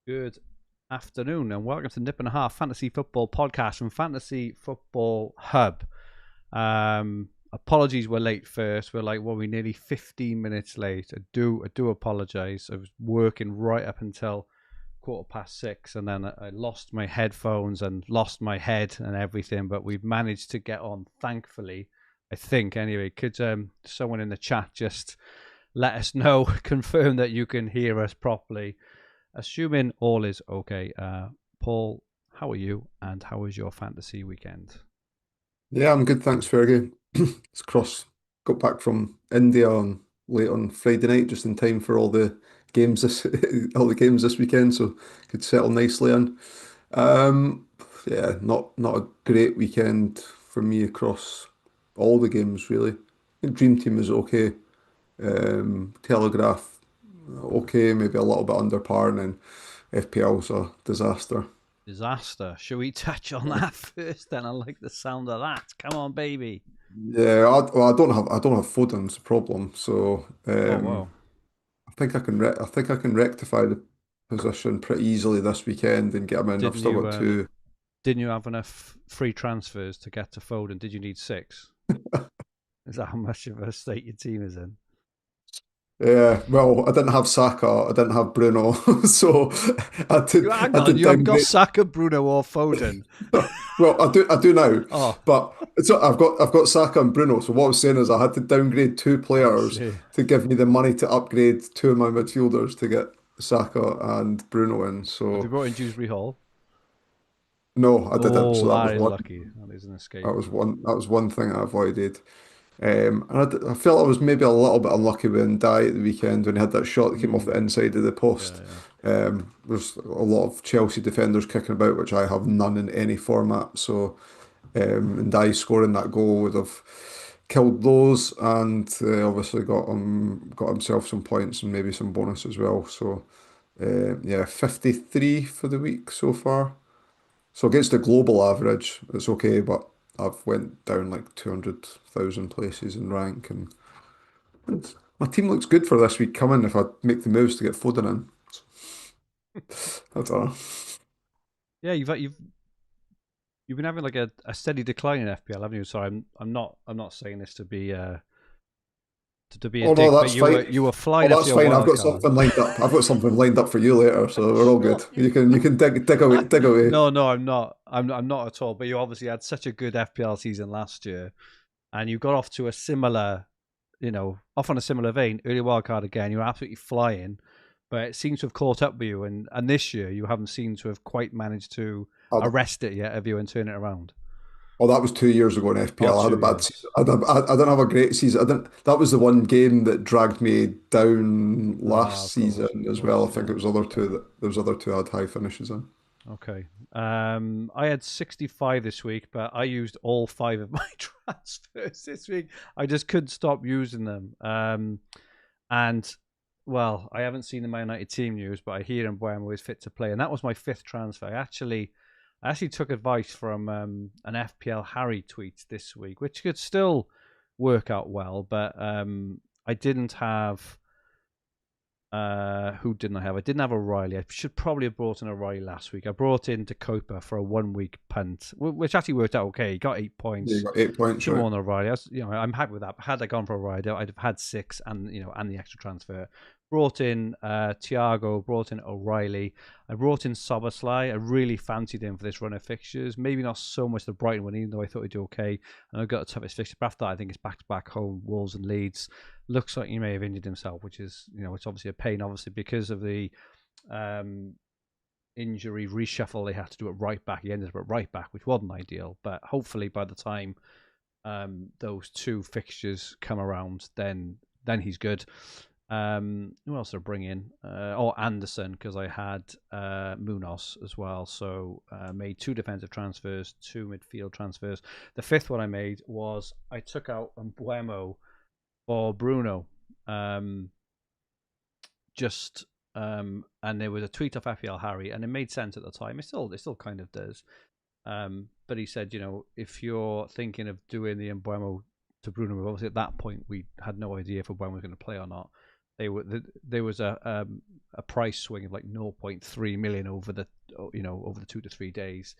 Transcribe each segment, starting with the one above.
Good afternoon and welcome to Nip and a Half Fantasy Football Podcast from Fantasy Football Hub. Apologies, we're late first. We're nearly 15 minutes late. I do apologize. I was working right up until 6:15, and then I lost my headphones and lost my head and everything. But we've managed to get on, thankfully. I think anyway. Could someone in the chat just let us know, confirm that you can hear us properly? Assuming all is okay, Paul, how are you and how was your fantasy weekend? Yeah, I'm good, thanks, Fergi. It's cross. Got back from India on late on Friday night, just in time for all the games this all the games this weekend, so could settle nicely in. Um, yeah, not a great weekend for me across all the games really. I think Dream Team is okay. Telegraph okay, maybe a little bit under par, and then FPL's a disaster. Disaster. Shall we touch on that first? Then I like the sound of that. Come on, baby. Yeah, well, I don't have Foden's problem, so Oh wow. I think I can rectify the position pretty easily this weekend and get him in. I've Didn't still you got two. didn't you have enough free transfers to get to Foden? Did you need six? Is that how much of a state your team is in? Yeah, well, I didn't have Saka, I didn't have Bruno, so You hang I on, did you haven't got downgrade. Saka, Bruno, or Foden. Well, I do now, Oh, but I've got Saka and Bruno. So what I was saying is I had to downgrade two I players see. to give me the money to upgrade two of my midfielders to get Saka and Bruno in. Have you So brought in Dewsbury Hall? no, I didn't. Oh, So that is lucky. That is an escape. that was one thing I avoided. And I felt I was maybe a little bit unlucky with Die at the weekend when he had that shot that came off the Mm, inside of the yeah, post. yeah. There's a lot of Chelsea defenders kicking about, which I have none in any format. So, and Die scoring that goal would have killed those, and obviously got himself some points and maybe some bonus as well. So, yeah, 53 for the week so far. So against the global average, it's okay, but I've went down like 200,000 places in rank, and my team looks good for this week coming if I make the moves to get Foden in. I don't know. Yeah, you've been having like a steady decline in FPL, haven't you? Sorry, I'm not saying this to be a Oh no, dick, but that's fine. you were Oh, flying after that's your fine. I've wild got card. something lined up. I've got something lined up for you later, so we're all Sure. good. You can dig away, dig away. No, no, I'm not. I'm not at all. But you obviously had such a good FPL season last year, and you got off to a similar, off on a similar vein. Early wild card again. You were absolutely flying, but it seems to have caught up with you. And this year, you haven't seemed to have quite managed to Oh, arrest it yet, have you, and turn it around? oh, that was 2 years ago in Oh, FPL. I had a two bad years. season. I didn't have a great season. I didn't. That was the one game that dragged me down Ah, last of season as well. course, I think yeah. it was other two that those other two I had high finishes in. Okay. I had 65 this week, but I used all five of my transfers this week. I just couldn't stop using them. And well, I haven't seen the Man United team news, but I hear Mbeumo is fit to play, and that was my fifth transfer. I actually took advice from an FPL Harry tweet this week, which could still work out well, but I didn't have. Who didn't I have? I didn't have O'Reilly. I should probably have brought in O'Reilly last week. I brought in Dakota for a 1 week punt, which actually worked out okay. He got eight Yeah, you points, got 8 points, two right? more than O'Reilly. I'm happy with that. Had I gone for O'Reilly, I'd have had six, and the extra transfer. Brought in Thiago, brought in O'Reilly. I brought in Soboslai. I really fancied him for this run of fixtures. Maybe not so much the Brighton one, even though I thought he'd do okay. And I got the toughest fixture. But after that, I think it's back to back home, Wolves and Leeds. Looks like he may have injured himself, which is, it's obviously a pain, obviously, because of the um, injury reshuffle they had to do at right back. He ended up at right back, which wasn't ideal. But hopefully, by the time those two fixtures come around, then he's good. Who else did I bring in? Anderson, because I had Munoz as well. So made two defensive transfers, two midfield transfers. The fifth one I made was I took out Mbuemo for Bruno. Um, just and there was a tweet off FPL Harry, and it made sense at the time. It still kind of does. But he said, if you're thinking of doing the Embuemo to Bruno, obviously at that point we had no idea if Embuemo was going to play or not. there was a price swing of like 0.3 million over the over the 2 to 3 days.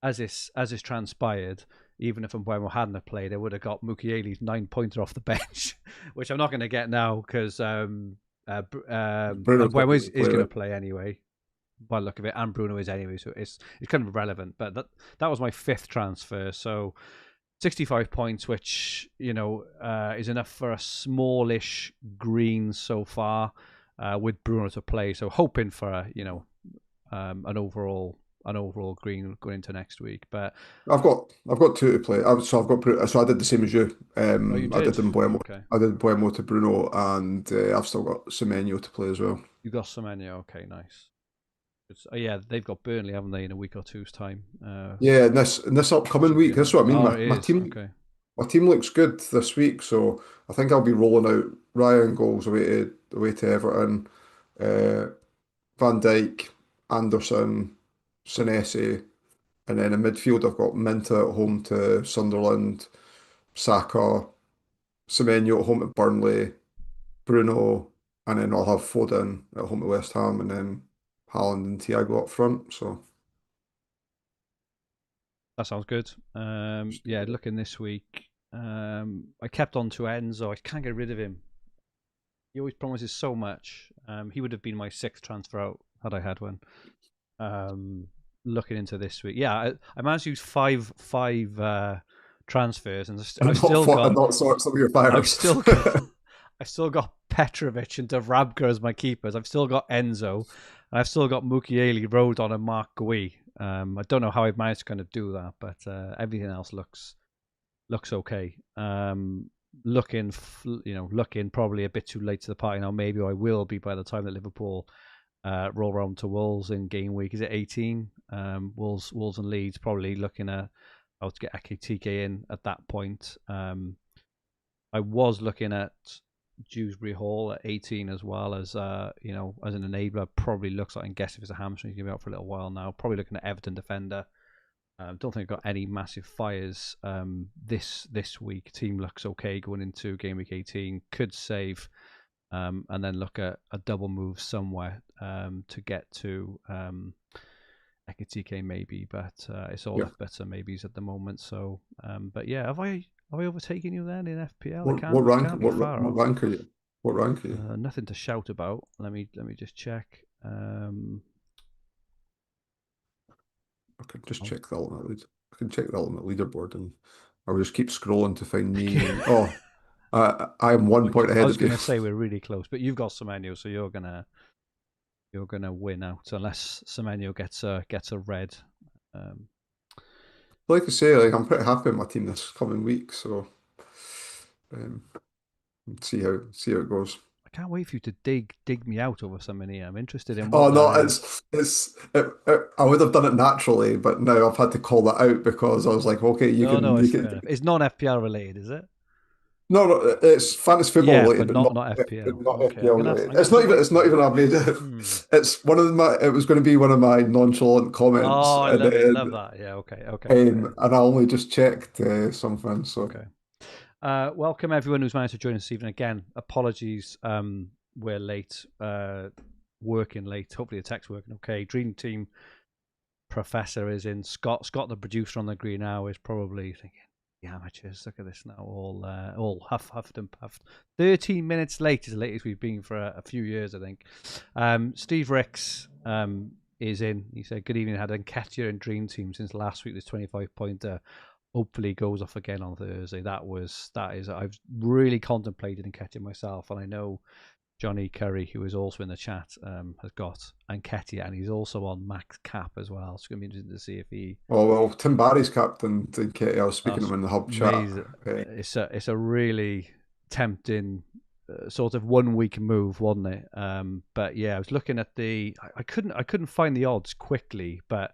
As this transpired, even if Mbeumo hadn't have played, I would have got Mukiele's 9-pointer off the bench, which I'm not going to get now because Bruno's not Mbeumo going to is play, going to right? play anyway, by the look of it, and Bruno is anyway, so it's kind of irrelevant. But that was my 5th transfer, so 65 points, which is enough for a smallish green so far, with Bruno to play. So hoping for an overall green going into next week. But I've got two to play. So I did the same as you. oh, you I did did? Mbeumo. Okay, I did Mbeumo to Bruno, and I've still got Semenyo to play as well. you got Semenya. Okay, nice. Yeah, they've got Burnley, haven't they, in a week or two's time? Yeah, in this upcoming Should be week, a that's what I mean. oh, My, it my is team okay. my team looks good this week, so I think I'll be rolling out Ryan goals away to Everton, uh, Van Dijk, Anderson, Senesi, and then in midfield I've got Minta at home to Sunderland, Saka, Semenyo at home to Burnley, Bruno, and then I'll have Foden at home to West Ham, and then Haaland and Thiago up front. So That sounds good. Yeah, looking this week, I kept on to Enzo. I can't get rid of him. He always promises so much. He would have been my 6th transfer out had I had one. Looking into this week, yeah, I managed to use five transfers, and and not sort some of your I've fires. still got, I've still got Petrovic and Dubravka as my keepers. I've still got Enzo, and I've still got Mukiele, Rodon, and Mark Gui. I don't know how I've managed to kind of do that, but everything else looks okay. Looking probably a bit too late to the party now. Maybe I will be by the time that Liverpool roll around to Wolves in game week. Is it 18? Wolves and Leeds, probably looking at how to get Ekitike in at that point. I was looking at Dewsbury Hall at 18 as well as as an enabler. Probably looks like, I guess if it's a hamstring, he's going to be out for a little while now. Probably looking at Everton defender. Don't think I've got any massive fires this week. Team looks okay going into game week 18. Could save and then look at a double move somewhere to get to Ekitike maybe, but it's all Yeah. if better maybes at the moment. So, but yeah, have I overtaken you then in FPL? What I rank? can't be far What off. rank are you? What rank are you? Nothing to shout about. Let me just check. I could just I'll- check the ultimate lead. I can check the ultimate leaderboard, and I will just keep scrolling to find me. And I'm 1 point I ahead was of you. gonna say we're really close, but you've got Semenyo, so you're gonna win out unless Semenyo gets a red. Um, Like I say, like I'm pretty happy with my team this coming week, so um, see how it goes. I can't wait for you to dig me out over Semenyo. I'm interested in Oh what that no, is. I would have done it naturally, but now I've had to call that out because I was like, okay, No, no, you it's can. fair enough. It's non FPL related, is it? No, no, it's fantasy football Yeah, related, but but not but FPL. not Okay, FPL related. I'm gonna have to wait It's for not that. even I made it. Hmm. It's one of my. It was going to be one of my nonchalant comments, Oh, I love it. Love that. Yeah. Okay. Okay. Fair. and I only just checked something. So Okay. Welcome everyone who's managed to join us this evening. Again, apologies. We're late. Working late. Hopefully the tech's working okay. Dream Team Professor is in. Scott, the producer on the green now, is probably thinking, "The amateurs, look at this now, all huffed and puffed." 13 minutes late is the latest we've been for a few years, I think. Steve Ricks is in. He said, "Good evening. Had Nketiah in Dream Team since last week. This 25-pointer hopefully goes off again on Thursday." That is. I've really contemplated Nketiah myself, and I know Johnny Curry, who is also in the chat, has got Nketiah, and he's also on max cap as well. So it's going to be interesting to see if he. oh well, Tim Barry's captain, Katie. I was speaking to That's him in the hub chat. amazing. It's a really tempting sort of 1 week move, wasn't it? But yeah, I was looking at I couldn't find the odds quickly, but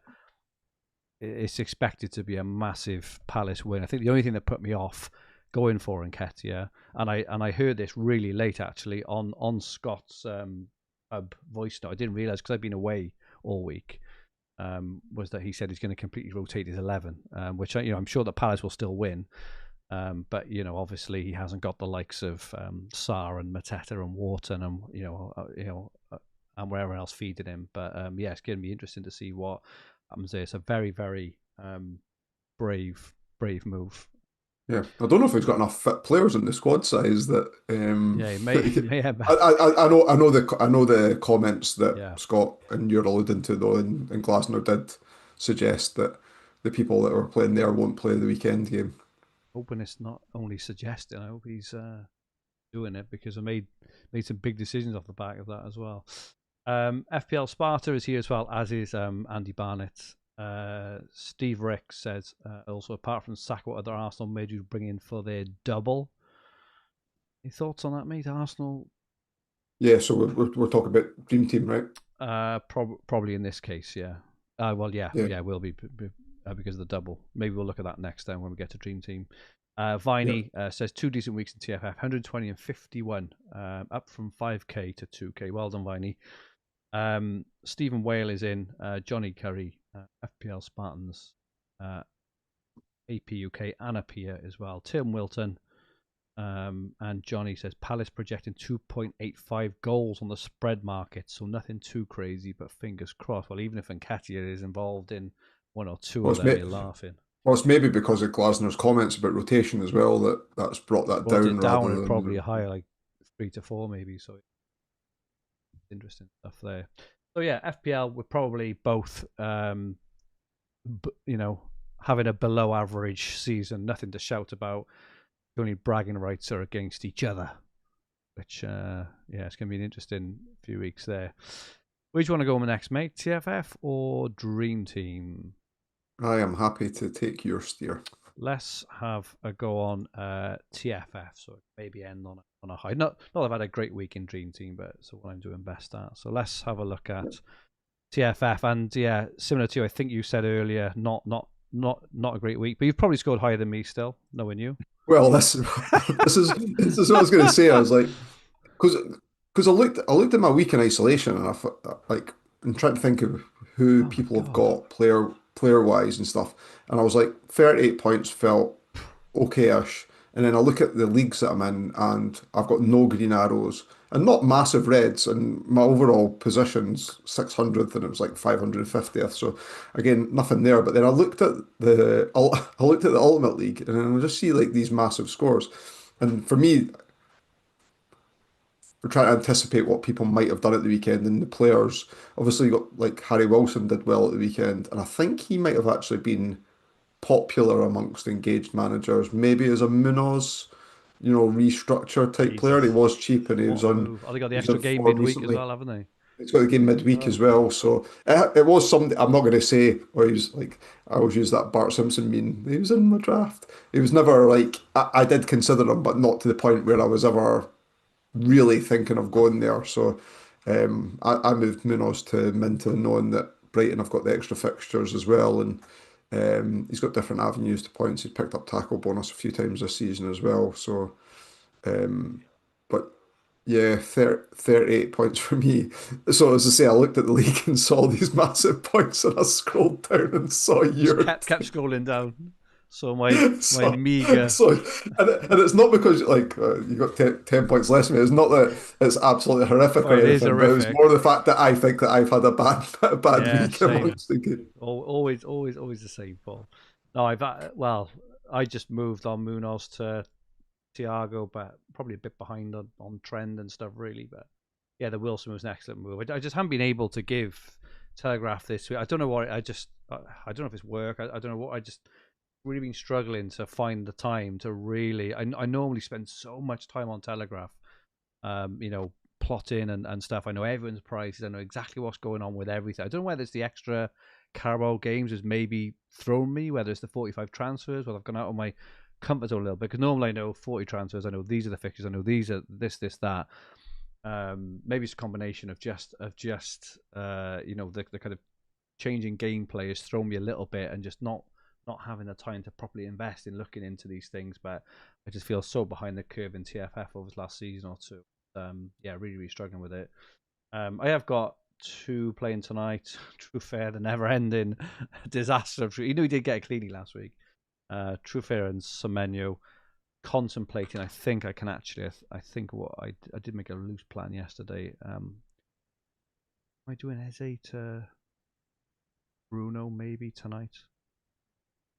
it's expected to be a massive Palace win. I think the only thing that put me off going for Nketiah, and I heard this really late actually on Scott's pub voice note. I didn't realize because I've been away all week. Was that he said he's going to completely rotate his 11, which I'm sure that Palace will still win. But obviously he hasn't got the likes of Sarr and Mateta and Wharton and and wherever else feeding him. But yeah, it's going to be interesting to see what happens there. It's a very, very brave move. Yeah, I don't know if he's got enough fit players in the squad size that. Yeah, he may have. I know the comments that Yeah, Scott and you're alluding to though, and Glasner did suggest that the people that were playing there won't play the weekend game. hoping it's not only suggesting. I hope he's doing it because I made some big decisions off the back of that as well. FPL Sparta is here as well, as is Andy Barnett. Steve Rick says also, apart from Saka, what other Arsenal made you bring in for their double? Any thoughts on that, mate? Arsenal? Yeah, so we're talking about Dream Team, right? Probably in this case, yeah. Well, yeah, Yeah, yeah, will be because of the double. Maybe we'll look at that next time when we get to Dream Team. yeah. Viney says 2 decent weeks in TFF, 120 and 51, up from 5k to 2k. Well done, Viney. Stephen Whale is in. Johnny Curry, FPL Spartans, AP UK, Anna Pia as well. Tim Wilton, and Johnny says Palace projecting 2.85 goals on the spread market, so nothing too crazy, but fingers crossed. Well, even if Nketiah is involved in one or two Well, of them, you're laughing. well, it's maybe because of Glasner's comments about rotation as well that's brought that Brought down it down rather at than probably a higher, like 3 to 4 maybe. So interesting stuff there. So yeah, FPL we're probably both, having a below average season. Nothing to shout about. The only bragging rights are against each other, which yeah, it's going to be an interesting few weeks there. Where do you want to go on next, mate? TFF or Dream Team? I am happy to take your steer. Let's have a go on TFF, so maybe end on a high. Not that I've had a great week in Dream Team, but it's what I'm doing best at. So let's have a look at TFF, and yeah, similar to you, I think you said earlier, not a great week, but you've probably scored higher than me still, knowing you. Well, this is what I was going to say. I was like, because I looked at my week in isolation, and like I'm trying to think of who Oh my people have god! got player wise and stuff, and I was like 38 points felt okay-ish. And then I look at the leagues that I'm in, and I've got no green arrows and not massive reds, and my overall position's 600th, and it was like 550th. So again, nothing there. But then I looked at the Ultimate League, and I just see like these massive scores. And for me, we're trying to anticipate what people might have done at the weekend, and the players obviously got like Harry Wilson did well at the weekend, and I think he might have actually been popular amongst engaged managers, maybe as a Munoz, restructure type player. He Jesus, was cheap and what a move! Oh, they got the he was in extra game form midweek as recently. well, haven't they? He's got the game midweek as Oh well, god! so it was something. I'm not going to say, he was like, I always use that Bart Simpson meme. He was in my draft. He was never like I did consider him, but not to the point where I was ever really thinking of going there. So I moved Munoz to Minton, knowing that Brighton have got the extra fixtures as well, and he's got different avenues to points. He's picked up tackle bonus a few times this season as well. So, but yeah, 38 points for me. So as I say, I looked at the league and saw these massive points, and I scrolled down and saw Just your kept scrolling down. So my So, meager. so, and it's not because like you got 10 points less than me. It's not that it's absolutely horrific Well, or it is anything, but it's more horrific. the fact that I think that I've had a bad Yeah, week same. amongst the game. Always the same, Paul. No, well, I just moved on Munoz to Thiago, but probably a bit behind on trend and stuff, really. But yeah, the Wilson was an excellent move. I just haven't been able to give Telegraph this week. I don't know what. I don't know if it's work. I don't know what. I just really been struggling to find the time to really. I normally spend so much time on Telegraph, plotting and stuff. I know everyone's prices. I know exactly what's going on with everything. I don't know whether it's the extra Carabao games has maybe thrown me, whether it's the 45 transfers, whether I've gone out of my comfort zone a little bit. Because normally I know 40 transfers. I know these are the fixtures. I know these are this, that. Maybe it's a combination of the kind of changing gameplay has thrown me a little bit, and just not having the time to properly invest in looking into these things. But I just feel so behind the curve in TFF over the last season or two. Yeah, really struggling with it. I have got two playing tonight. True Fair, the never-ending disaster of True. You know, he did get a cleanie last week. True Fair and Semenyo. contemplating. I think I can actually. I think what I did make a loose plan yesterday. Am I doing Eze to Bruno maybe tonight?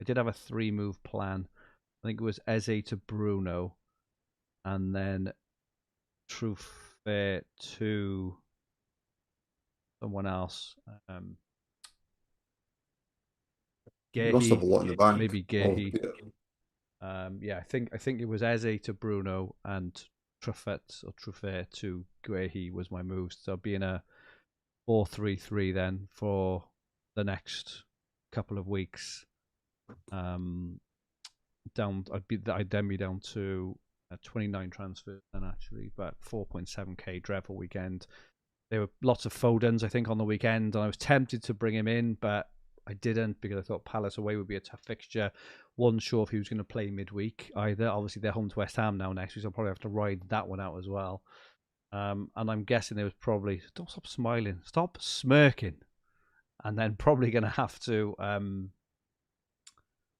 I did have a 3-move plan. I think it was Eze to Bruno, and then Truffert to someone else. You must have Gehi, a lot in the bank. maybe Oh, Gehi. yeah. Yeah, I think it was Eze to Bruno and Truffert to Gehi was my moves. So being a 4-3-3 then for the next couple of weeks. I'd then be down to 29 transfers then actually, but 4.7k dreadful weekend. There were lots of Fodens I think on the weekend, and I was tempted to bring him in, but I didn't because I thought Palace away would be a tough fixture. Wasn't sure if he was going to play midweek either. Obviously they're home to West Ham now next week, so I'll probably have to ride that one out as well. And I'm guessing there was probably don't stop smiling, stop smirking, and then probably going to have to.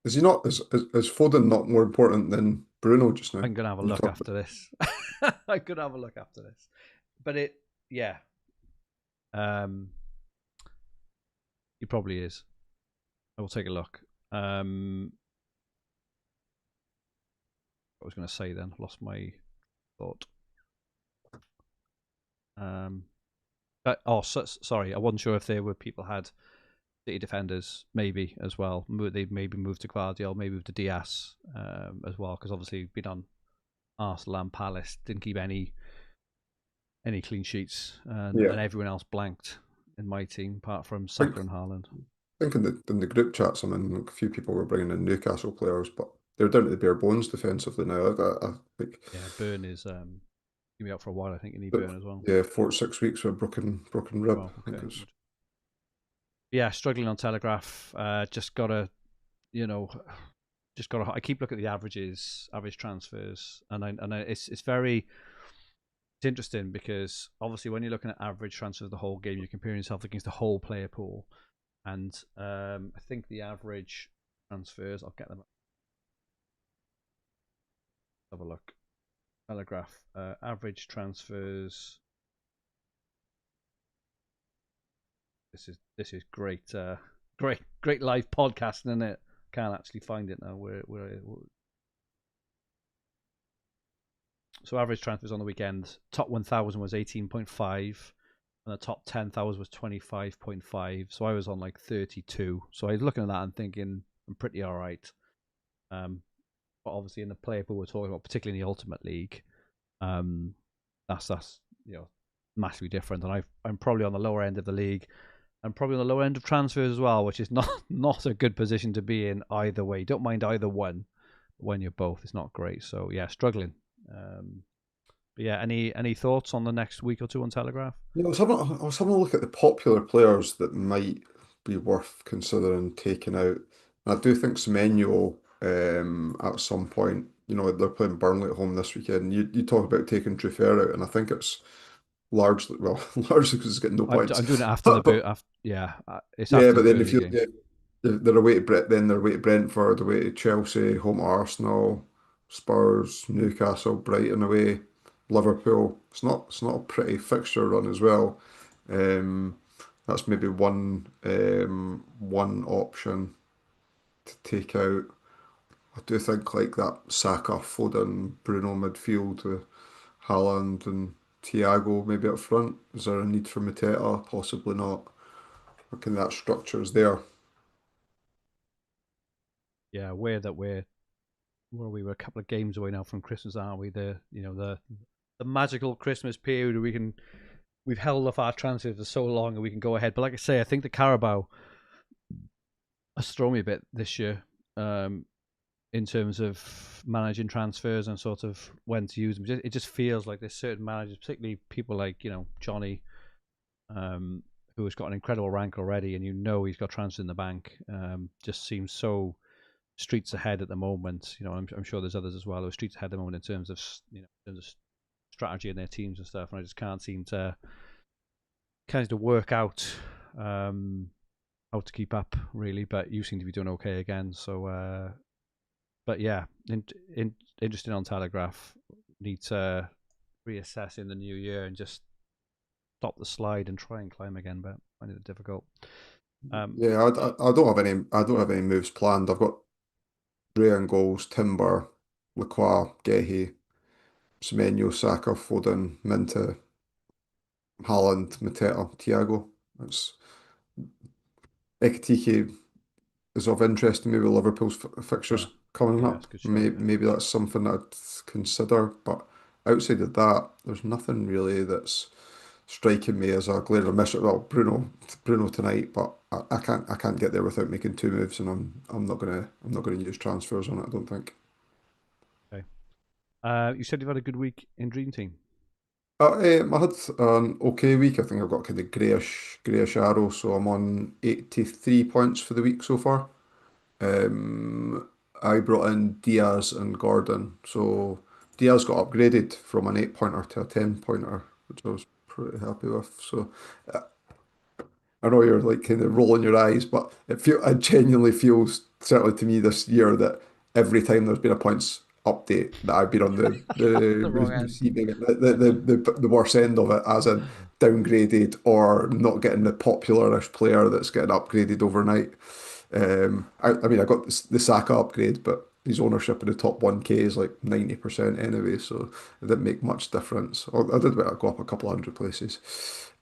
Is he not? Is Foden not more important than Bruno just now? I'm going to have a You look talk after this. I'm going to have a look after this, but yeah, he probably is. I will take a look. What I was going to say then, lost my thought. Sorry, I wasn't sure if there were people had City defenders maybe as well. They maybe moved to Guardiola, maybe moved to Diaz as well, because obviously been on Arsenal and Palace, didn't keep any clean sheets, and Yeah. everyone else blanked in my team apart from I think, Saka and Haaland. I think in the group chats I'm in, a few people were bringing in Newcastle players, but they're down to the bare bones defensively now. I think, Yeah, Burn is gonna be out for a while. I think you need Burn as well. yeah, 4 to 6 weeks with a broken rib. Well, I think okay. it's Yeah, struggling on Telegraph. Just gotta, you know, just gotta. I keep looking at the average transfers, and it's very. It's interesting because obviously when you're looking at average transfers of the whole game, you're comparing yourself against the whole player pool, and I think the average transfers. I'll get them. Have a look. Telegraph average transfers. This is great, great live podcasting, isn't it? Can't actually find it now. So average transfers on the weekend. Top 1,000 was 18.5, and the top 10,000 was 25.5. So I was on like 32. So I was looking at that and thinking I'm pretty all right. But obviously in the player pool we're talking about, particularly in the Ultimate League, that's massively different. And I'm probably on the lower end of the league. I'm probably on the lower end of transfers as well, which is not a good position to be in either way. Don't mind either one. When you're both, it's not great. So yeah, struggling. But yeah, any thoughts on the next week or two on Telegraph? Yeah, I was having a look at the popular players that might be worth considering taking out. And I do think Semenyo at some point, they're playing Burnley at home this weekend. You talk about taking Truffert out, and I think it's largely, well, largely because he's getting no I'm points. doing it after But, the but yeah, it's yeah, after the but then if Burnley you game. they're away to then they're away to Brentford, away to Chelsea, home to Arsenal, Spurs, Newcastle, Brighton away, Liverpool. It's not a pretty fixture run as well. Um, that's maybe one option to take out. I do think like that Saka, Foden, Bruno midfield with Haaland and Thiago maybe up front. Is there a need for Mateta? Possibly not. I think that structure is there. Yeah, aware that we were a couple of games away now from Christmas, aren't we? The magical Christmas period where we've held off our transfers for so long and we can go ahead. But like I say, I think the Carabao has thrown me a bit this year in terms of managing transfers and sort of when to use them. It just feels like there's certain managers, particularly people like Johnny, who has got an incredible rank already, and he's got transfers in the bank. Just seems so streets ahead at the moment. I'm sure there's others as well who are streets ahead at the moment in terms of in terms of strategy in their teams and stuff, and I just can't seem to kind of work out how to keep up really. But you seem to be doing okay again, so but yeah, interesting on Telegraph. Need to reassess in the new year and just stop the slide and try and climb again, but I find it difficult. Yeah, I don't have any. I don't have any moves planned. I've got Ray and goals, Timber, Lacroix, Gehi, Semenyo, Saka, Foden, Minta, Haaland, Mateta, Thiago. That's Ekitike is of interest to me with Liverpool's Yeah, fixtures coming yeah, up. it's a good shout. Yeah. Maybe that's something I'd consider. But outside of that, there's nothing really that's striking me as a glaring omission. Well, Bruno tonight, but I can't get there without making two moves, and I'm not gonna use transfers on it. I don't think. Okay. You said you've had a good week in Dream Team. I had an okay week. I think I've got kind of greyish arrow, so I'm on 83 points for the week so far. I brought in Diaz and Gordon. So Diaz got upgraded from an 8 pointer to a 10 pointer, which I was pretty happy with. So I know you're like kind of rolling your eyes, but it genuinely feels certainly to me this year that every time there's been a points update that I've been on the The wrong end. receiving the worst end of it, as in downgraded or not getting the popularish player that's getting upgraded overnight. I mean, I got the Saka upgrade, but his ownership in the top 1K is like 90% anyway, so it didn't make much difference. I did go up a couple hundred places.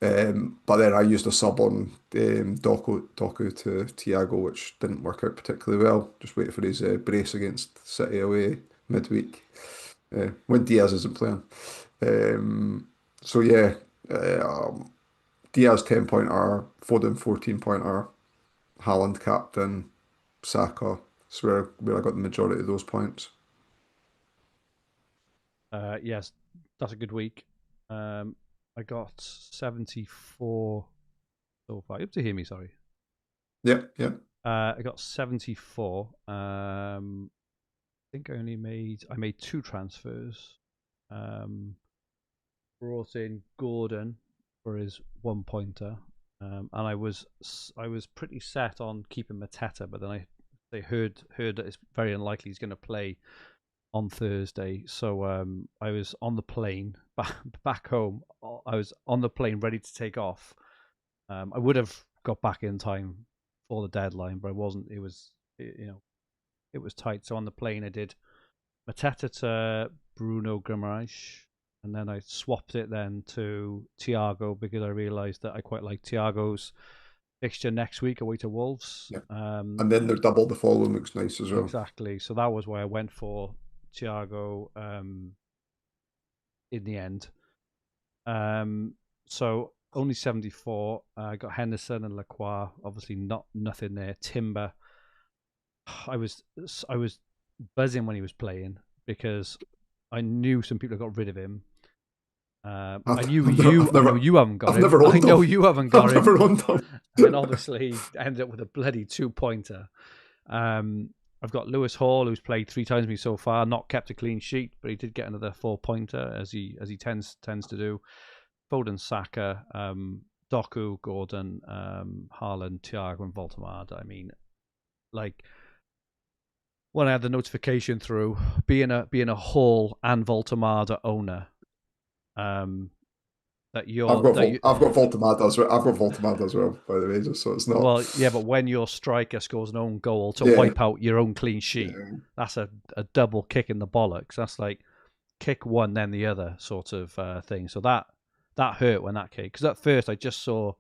But then I used a sub on Doku to Thiago, which didn't work out particularly well. Just waiting for his brace against City away midweek when Diaz isn't playing. So yeah, Diaz 10 pointer, Foden 14 pointer, Haaland captain, Saka. That's where I got the majority of those points. Yes, that's a good week. I got 74 so far. You have to hear me, sorry. Yeah, yeah. I got 74. I think I made two transfers. Brought in Gordon for his 1 pointer, and I was pretty set on keeping Mateta, but then they heard that it's very unlikely he's going to play on Thursday. So I was on the plane back home. I was on the plane ready to take off. I would have got back in time for the deadline, but I wasn't. It was tight. So on the plane, I did Mateta to Bruno Guimaraes, and then I swapped it then to Thiago because I realised that I quite like Thiago's fixture next week away to Wolves. Yeah. And then they're double the following looks nice as well. Exactly. So that was why I went for Thiago in the end. So only 74. I got Henderson and Lacroix. Obviously, nothing there. Timber. I was buzzing when he was playing because I knew some people had got rid of him. I know you haven't got I've him. never owned I know him. you haven't got I've him. never owned him. And then obviously ended up with a bloody 2 pointer. I've got Lewis Hall, who's played 3 times with me so far, not kept a clean sheet, but he did get another 4 pointer as he tends to do. Foden, Saka, Doku, Gordon, Haaland, Thiago, and Voltemade. I mean, like when I had the notification through, being a Hall and Voltemade owner, that you're I've got Voltemade as well. I've got Voltemade as well, by the way, just so it's not. well, yeah, but when your striker scores an own goal to Yeah, wipe out your own clean sheet, yeah. that's a double kick in the bollocks. That's like kick one, then the other sort of thing. So that hurt when that kicked. Because at first I just saw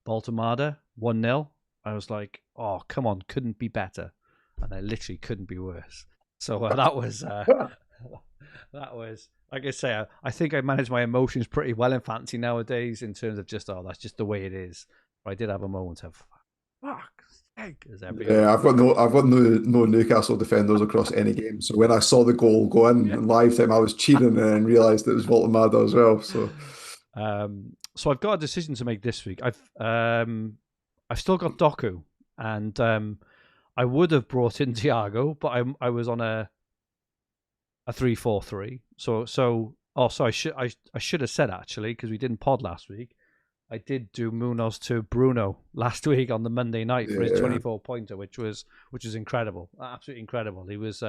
Baltimore 1-0. I was like, oh, come on, couldn't be better. And I literally couldn't be worse. So that was like I say, I think I manage my emotions pretty well in fantasy nowadays in terms of just that's just the way it is. But I did have a moment of fuck sake as every Yeah, I've got no Newcastle defenders across any game. So when I saw the goal go in live time, I was cheering and realised it was Voltemade as well. So I've got a decision to make this week. I've still got Doku, and I would have brought in Thiago, but I was on a 3-4-3. So I should have said actually because we didn't pod last week. I did do Munoz to Bruno last week on the Monday night for his Yeah, 24 pointer, which was incredible, absolutely incredible. He was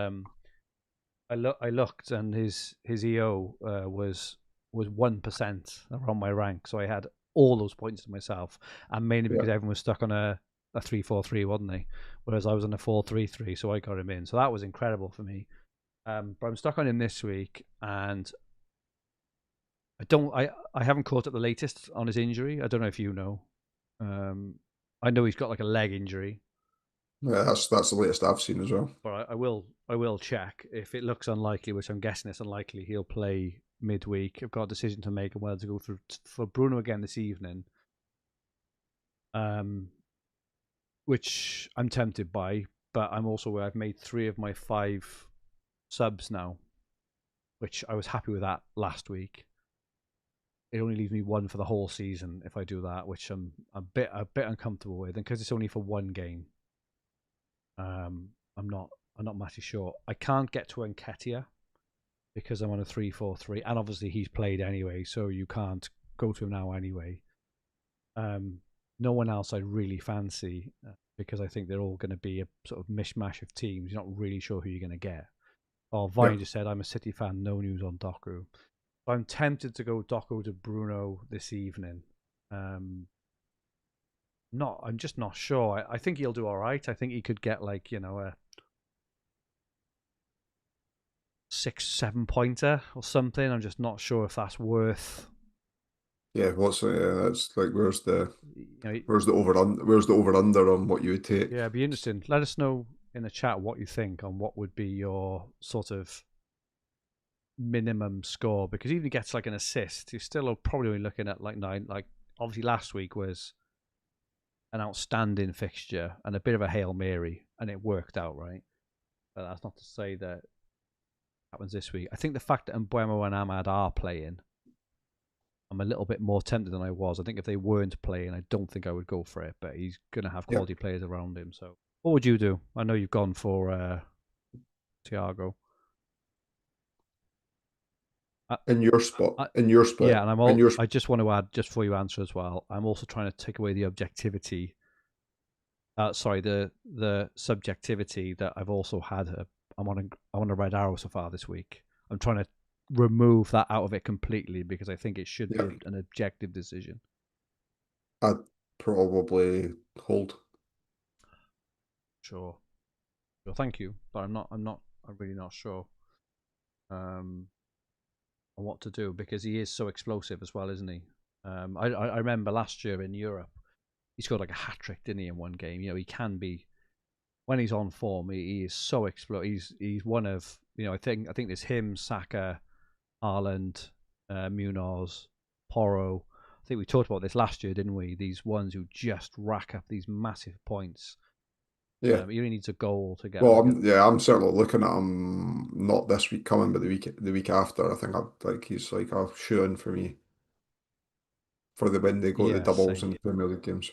I looked and his EO was 1% around my rank, so I had all those points to myself, and mainly yeah. because everyone was stuck on a 3-4-3, wasn't they? Whereas I was on a 4-3-3, so I got him in. So that was incredible for me. But I'm stuck on him this week, and I haven't caught up the latest on his injury. I don't know if you know. Um, I know he's got like a leg injury, Yeah, that's the latest I've seen as well. but I will check if it looks unlikely, which I'm guessing it's unlikely. He'll play midweek. I've got a decision to make on whether to go through for Bruno again this evening, um, which I'm tempted by. But I'm also where I've made 3 of my 5 subs now, which I was happy with that last week. It only leaves me 1 for the whole season if I do that, which I'm a bit uncomfortable with, and because it's only for 1 game, um, I'm not I'm not massively sure. I can't get to Nketiah because I'm on a 3-4-3, and obviously he's played anyway, so you can't go to him now anyway. Um, no one else I really fancy because I think they're all going to be a sort of mishmash of teams. You're not really sure who you're going to get. Oh, Yeah. Vine just said I'm a City fan. No news on Doku. So I'm tempted to go Doku to Bruno this evening. Um, I'm just not sure. I think he'll do all right. I think he could get like a 6-7 pointer or something. I'm just not sure if that's worth. Yeah, that's like You know, where's the over under on what you would take? yeah, it'd be interesting. Let us know in the chat what you think on what would be your sort of minimum score, because even if he gets like an assist, you're still probably only looking at like 9. Like obviously last week was an outstanding fixture and a bit of a Hail Mary, and it worked out right. But that's not to say that happens this week. I think the fact that Mbuemo and Ahmad are playing, I'm a little bit more tempted than I was. I think if they weren't playing, I don't think I would go for it. But he's going to have Yeah. quality players around him. So, what would you do? I know you've gone for Thiago. I, In your spot, I, in your spot, yeah, and in your I just want to add, just before you answer as well, I'm also trying to take away the objectivity. Sorry, the subjectivity that I've also had. I'm on a red arrow so far this week. I'm trying to remove that out of it completely because I think it should be yeah, an objective decision. I'd probably hold. Sure. Sure. Thank you, but I'm really not sure um, on what to do because he is so explosive as well, isn't he? I remember last year in Europe, he scored like a hat trick, didn't he, in one game? He can be when he's on form. He is so explosive. He's one of I think there's him, Saka, Haaland, Munoz, Porro. I think we talked about this last year, didn't we? These ones who just rack up these massive points. Yeah. He only needs a goal to get Well, like a I'm certainly looking at him not this week coming, but the week after. I think he's like a shoe in for me for the win. They go to the yeah, doubles in same. the Premier League games.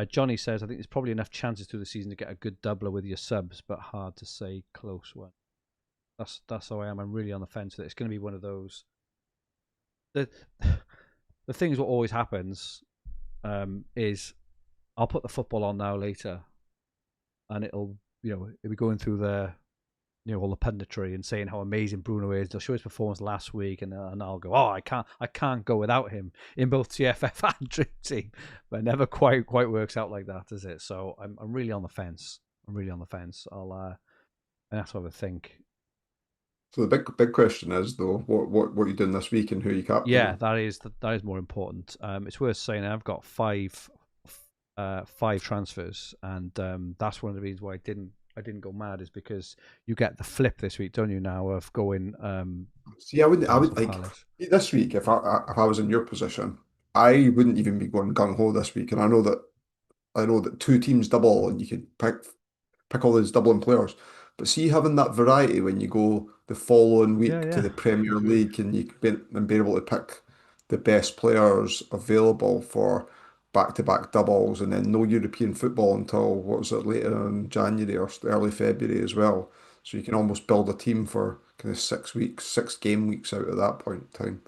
Johnny says, I think there's probably enough chances through the season to get a good doubler with your subs, but hard to say close one. That's how I am. I'm really on the fence that it's going to be one of those. The the things what always happens is I'll put the football on now later, and it'll be going through the all the punditry and saying how amazing Bruno is. They'll show his performance last week, and I'll go, oh, I can't go without him in both TFF and Dream Team, but it never quite works out like that, does it? So I'm really on the fence. I'm really on the fence. I have to have a think. So the big question is though, what you doing this week and who you Yeah, captaining? that is more important. It's worth saying I've got five transfers, and that's one of the reasons why I didn't go mad is because you get the flip this week, don't you? Now of going See, I would Crystal like Palace. this week if I was in your position, I wouldn't even be going gung ho this week, and I know that 2 teams double and you could pick all these doubling players. But see, having that variety when you go the following Yeah, week to yeah, the I Premier agree. League and you can be able to pick the best players available for back-to-back doubles and then no European football until what was it later in January or early February as well. So you can almost build a team for kind of 6 weeks, 6 game weeks out at that point in time.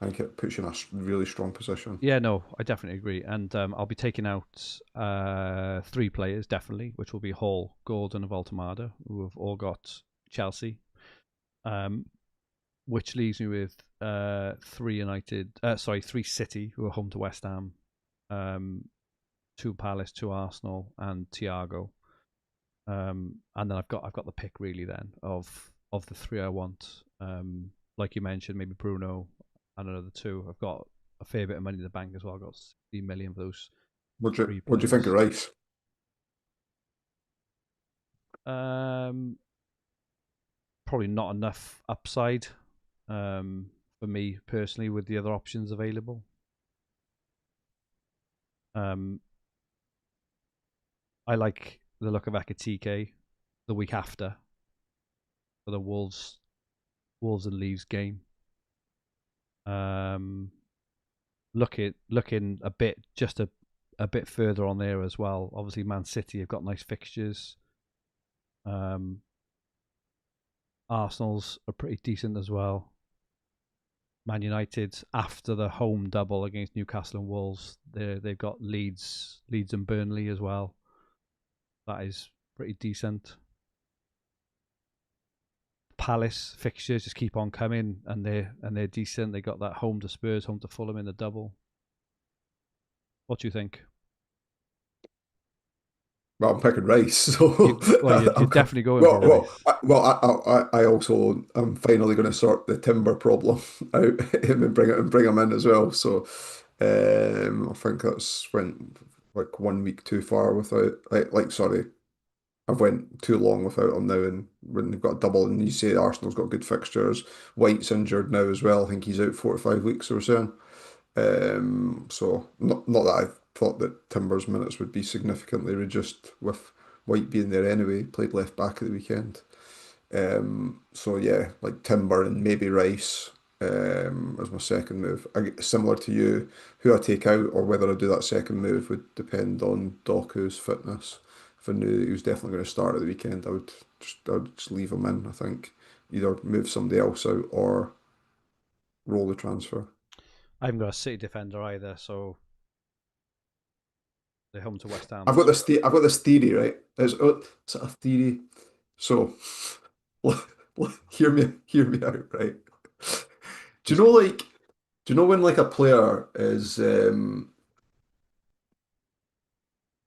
I think it puts you in a really strong position. Yeah, no, I definitely agree. And I'll be taking out 3 players, definitely, which will be Hall, Gordon, and Voltemada, who have all got Chelsea. Um, which leaves me with 3 City, who are home to West Ham, 2 Palace, 2 Arsenal, and Thiago. And then I've got the pick really then of the 3 I want. Like you mentioned, maybe Bruno and another 2. I've got a fair bit of money in the bank as well. I've got 16 million of those What do 3 you think of players. Rice? Um, Probably not enough upside for me personally with the other options available. Um, I like the look of Akatike the week after for the Wolves and Leeds game. Um, looking a bit a bit further on there as well. Obviously, Man City have got nice fixtures. Um, Arsenal's are pretty decent as well. Man United after the home double against Newcastle and Wolves, they've got Leeds and Burnley as well. That is pretty decent. Palace fixtures just keep on coming, and they're decent. They got that home to Spurs, home to Fulham in the double. What do you think? Well, I'm picking Rice, You so well, you're I'm, definitely going for Rice. I also am finally going to sort the timber problem out and bring him in as well. So I think that's went like 1 week too far without sorry, I've went too long without him now. And when they've got a double, and you say Arsenal's got good fixtures, White's injured now as well. I think he's out 4 to 5 weeks or so. So not that I thought that Timber's minutes would be significantly reduced with White being there anyway. Played left back at the weekend. So yeah, like Timber and maybe Rice as my second move. Similar to you, who I take out or whether I do that second move would depend on Doku's fitness. If I knew that he was definitely going to start at the weekend, I would just leave him in. I think either move somebody else out or roll the transfer. I haven't got a City defender either, so they're home to West Ham I've got this week. I've got this theory, right? It's a theory. So hear me out, right? Do you He's know like do you know when like a player is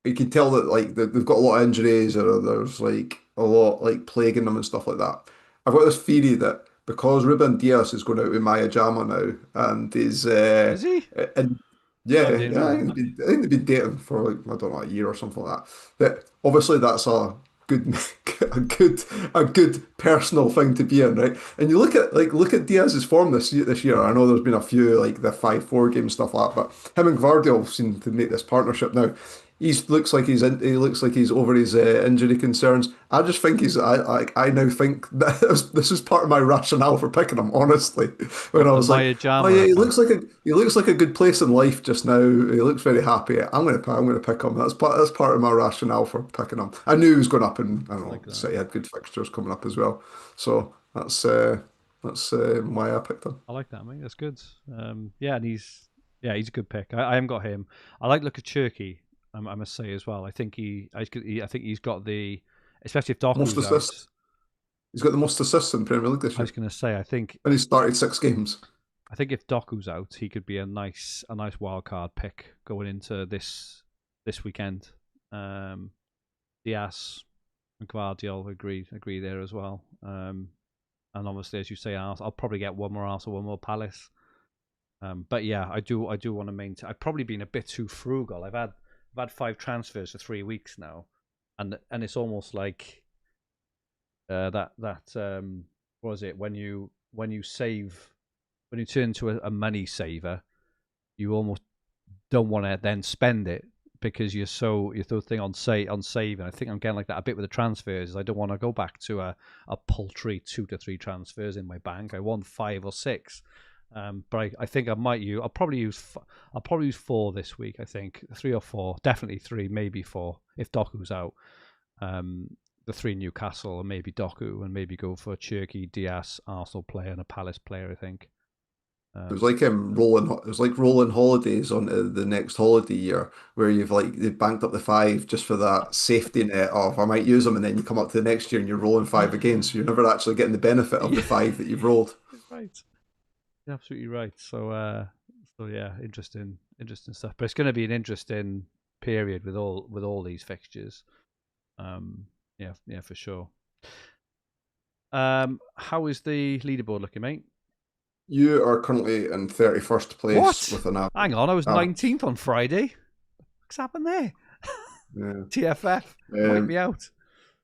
you can tell that like they've got a lot of injuries or there's like a lot like plaguing them and stuff like that. I've got this theory that because Ruben Diaz is going out with Maya Jama now and is is he? and I yeah, didn't yeah, know that. I think they've been dating for like I don't know a year or something like that. That obviously that's a good a good personal thing to be in, right? And you look at Diaz's form this year. I know there's been a few like the 5-4 game stuff like that, but him and Gvardiol seem to make this partnership now. He looks like he's over his injury concerns. I just think I now think that this is part of my rationale for picking him. Honestly, when What I the was like, Maya oh Jama yeah, account? he looks like a good place in life just now. He looks very happy. I'm gonna pick him. That's part of my rationale for picking him. I knew he was going up, and I don't I like know, that. City had good fixtures coming up as well. So that's why I picked him. I like that, mate. That's good. Yeah, and he's a good pick. I haven't got him. I like look at Turkey. I must say as well. I think he's got the, especially if Most Doku's out. assists. He's got the most assists in Premier League this I was year, going to say, and he started 6 games. I think if Doku's out, he could be a nice wild card pick going into this weekend. Um, Diaz and Guardiola agree there as well. And obviously, as you say, I'll probably get one more Arsenal, one more Palace. But yeah, I do want to maintain. I've probably been a bit too frugal. I've had 5 transfers for 3 weeks now, and it's almost like what was it when you save when you turn to a money saver, you almost don't want to then spend it because you're so thing on saving. I think I'm getting like that a bit with the transfers. I don't want to go back to a paltry 2 to 3 transfers in my bank. I want 5 or 6. But I think I might use. I'll probably use 4 this week. I think 3 or 4, definitely 3, maybe 4 if Doku's out. The 3 Newcastle and maybe Doku, and maybe go for a Cherky, Diaz, Arsenal player, and a Palace player. I think. It was like it was like rolling holidays onto the next holiday year, where you've banked up the five just for that safety net of I might use them, and then you come up to the next year and you're rolling five again, so you're never actually getting the benefit of Yeah, the five that you've rolled. right. You're absolutely right. So yeah, interesting stuff. But it's going to be an interesting period with all these fixtures. Yeah, for sure. How is the leaderboard looking, mate? You are currently in 31st place What? with an Hang on, I was average. 19th on Friday. What's happened there? Yeah. TFF, wipe me Um, out.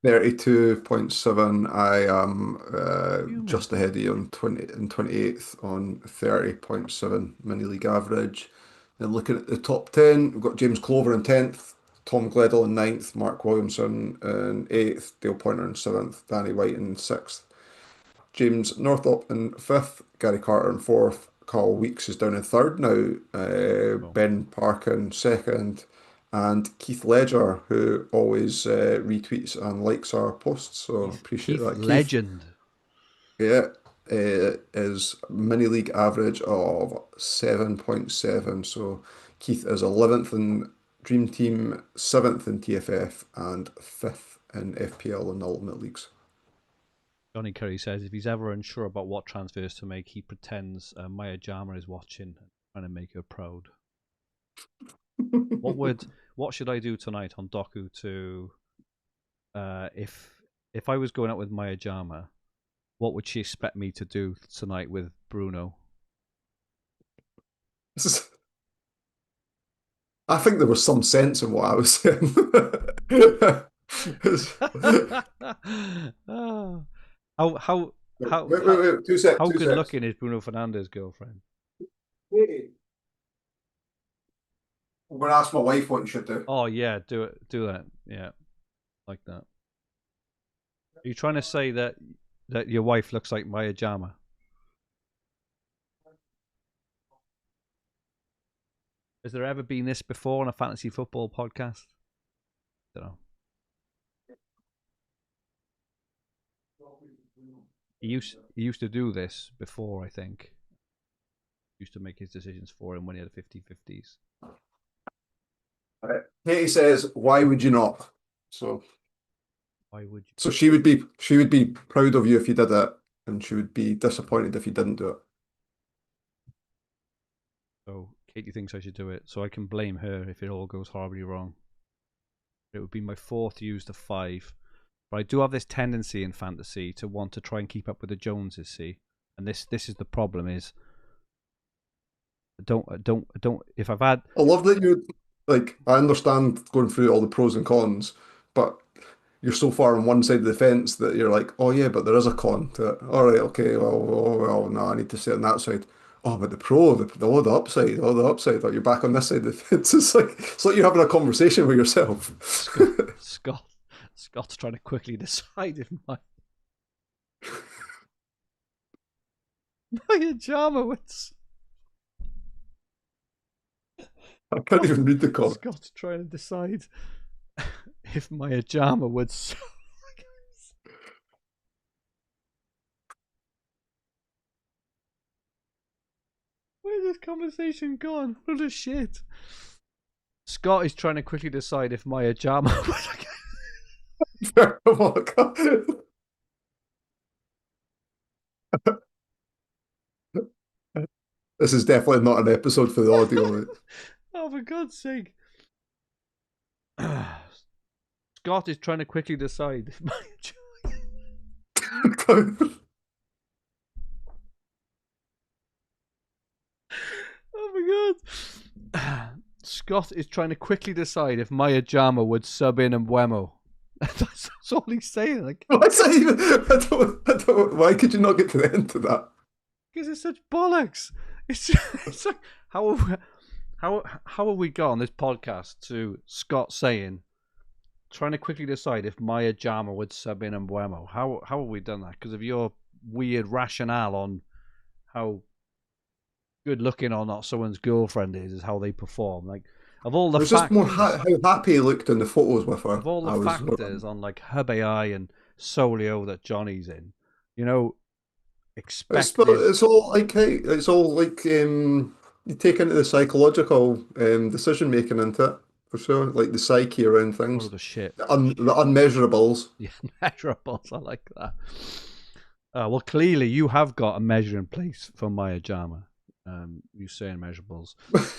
32.7. I am Human. just ahead of you on 20 and 28th on 30.7 mini league average. Then looking at the top 10, we've got James Clover in 10th, Tom Gledel in 9th, Mark Williamson in 8th, Dale Pointer in 7th, Danny White in 6th, James Northrop in 5th, Gary Carter in 4th, Carl Weeks is down in 3rd now, Oh, Ben Parker in 2nd, and Keith Ledger, who always retweets and likes our posts, so appreciate Keith that. Keith, Legend. yeah, is mini league average of 7.7, so Keith is 11th in Dream Team, 7th in TFF, and 5th in FPL and Ultimate Leagues. Johnny Curry says if he's ever unsure about what transfers to make, he pretends Maya Jama is watching, trying to make her proud. What would what should I do tonight on Doku to if I was going out with Maya Jama, what would she expect me to do tonight with Bruno? I think there was some sense in what I was saying. Ah. how how Wait, how wait, how wait. how Two good secs. looking is Bruno Fernandes' girlfriend? Hey, I'm going to ask my wife what you should do. Oh yeah, do that. Yeah, like that. Are you trying to say that your wife looks like Maya Jama? Has there ever been this before on a fantasy football podcast? I don't know. He used to do this before, I think. He used to make his decisions for him when he had 50-50s. Katie says, "Why would you not?" So, Why would you? so she would be proud of you if you did it, and she would be disappointed if you didn't do it. So Katie thinks I should do it, so I can blame her if it all goes horribly wrong. It would be my fourth use to five. But I do have this tendency in fantasy to want to try and keep up with the Joneses, see? And this is the problem is I don't if I've had I love that you like. I understand going through all the pros and cons, but you're so far on one side of the fence that you're like, "Oh yeah, but there is a con to it." All right, okay, well, no, I need to sit on that side. Oh, but the pro, the upside, the upside. Like you're back on this side of the fence. It's like you're having a conversation with yourself. Scott Scott Scott's trying to quickly decide if my Jama was I can't even read the comment. Scott's trying to decide if my Jama would. Where's this conversation gone? What a shit. Scott is trying to quickly decide if my Jama would. Oh my God. This is definitely not an episode for the audio. Oh, for God's sake. Scott is trying to quickly decide if my Oh my God. Scott is trying to quickly decide if Maya Jama would sub in and Wemo. That's all he's saying. Like, What's that even? I don't, why could you not get to the end of that? because it's such bollocks. It's like how have we got on this podcast to Scott saying, trying to quickly decide if Maya Jama would sub in and Wemo? How have we done that? Because of your weird rationale on how good looking or not someone's girlfriend is how they perform. Like, of all It the was just more factors, how happy he looked in the photos with her. of all the I was, factors on like Hub AI and Solio that Johnny's in, you know, expected. It's all like you take into the psychological decision making into it for sure, like the psyche around What things, other shit? the unmeasurables. Yeah, measurables. I like that. Well, clearly you have got a measure in place for Maya Jama. You saying measurables.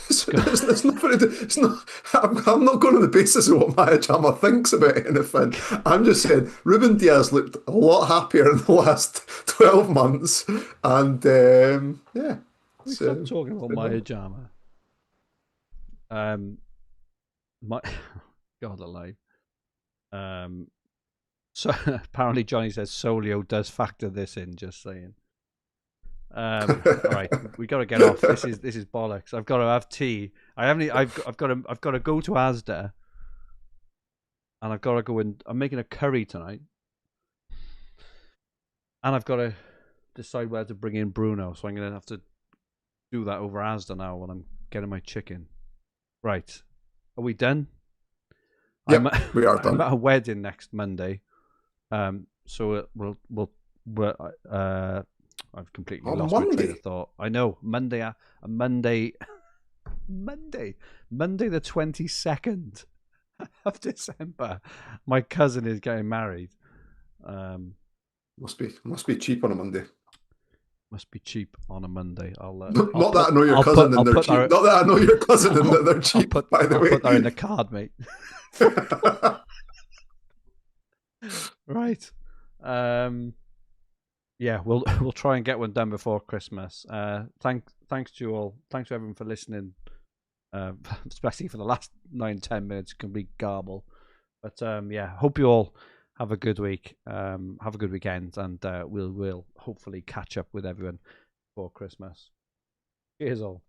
It's not it's not. I'm not going on the basis of what Maya Jama thinks about anything. I'm just saying Ruben Diaz looked a lot happier in the last 12 months, and yeah, We it's, stopped talking about it's Maya Jama. My God alive. So apparently Johnny says Solio does factor this in. Just saying. All right, we got to get off. This is bollocks. I've got to have tea. I haven't. I've got to go to Asda, and I've got to go in. I'm making a curry tonight, and I've got to decide where to bring in Bruno. So I'm gonna have to do that over Asda now when I'm getting my chicken. Right, are we done? Yep, we are I'm done. at a wedding next Monday. So I've completely On lost my train of Monday. thought. I know Monday, Monday, Monday the 22nd of December. My cousin is getting married. Must be cheap on a Monday. Must be cheap on a Monday. Not that I know your cousin and they're cheap. Not that I know your cousin and that they're cheap. By the way, I'll put that in the card, mate. Right. Yeah, we'll try and get one done before Christmas. Thanks to you all. Thanks to everyone for listening. Especially for the last 9-10 minutes, complete garble. But yeah, hope you all have a good week. Have a good weekend, and we'll hopefully catch up with everyone before Christmas. Cheers all.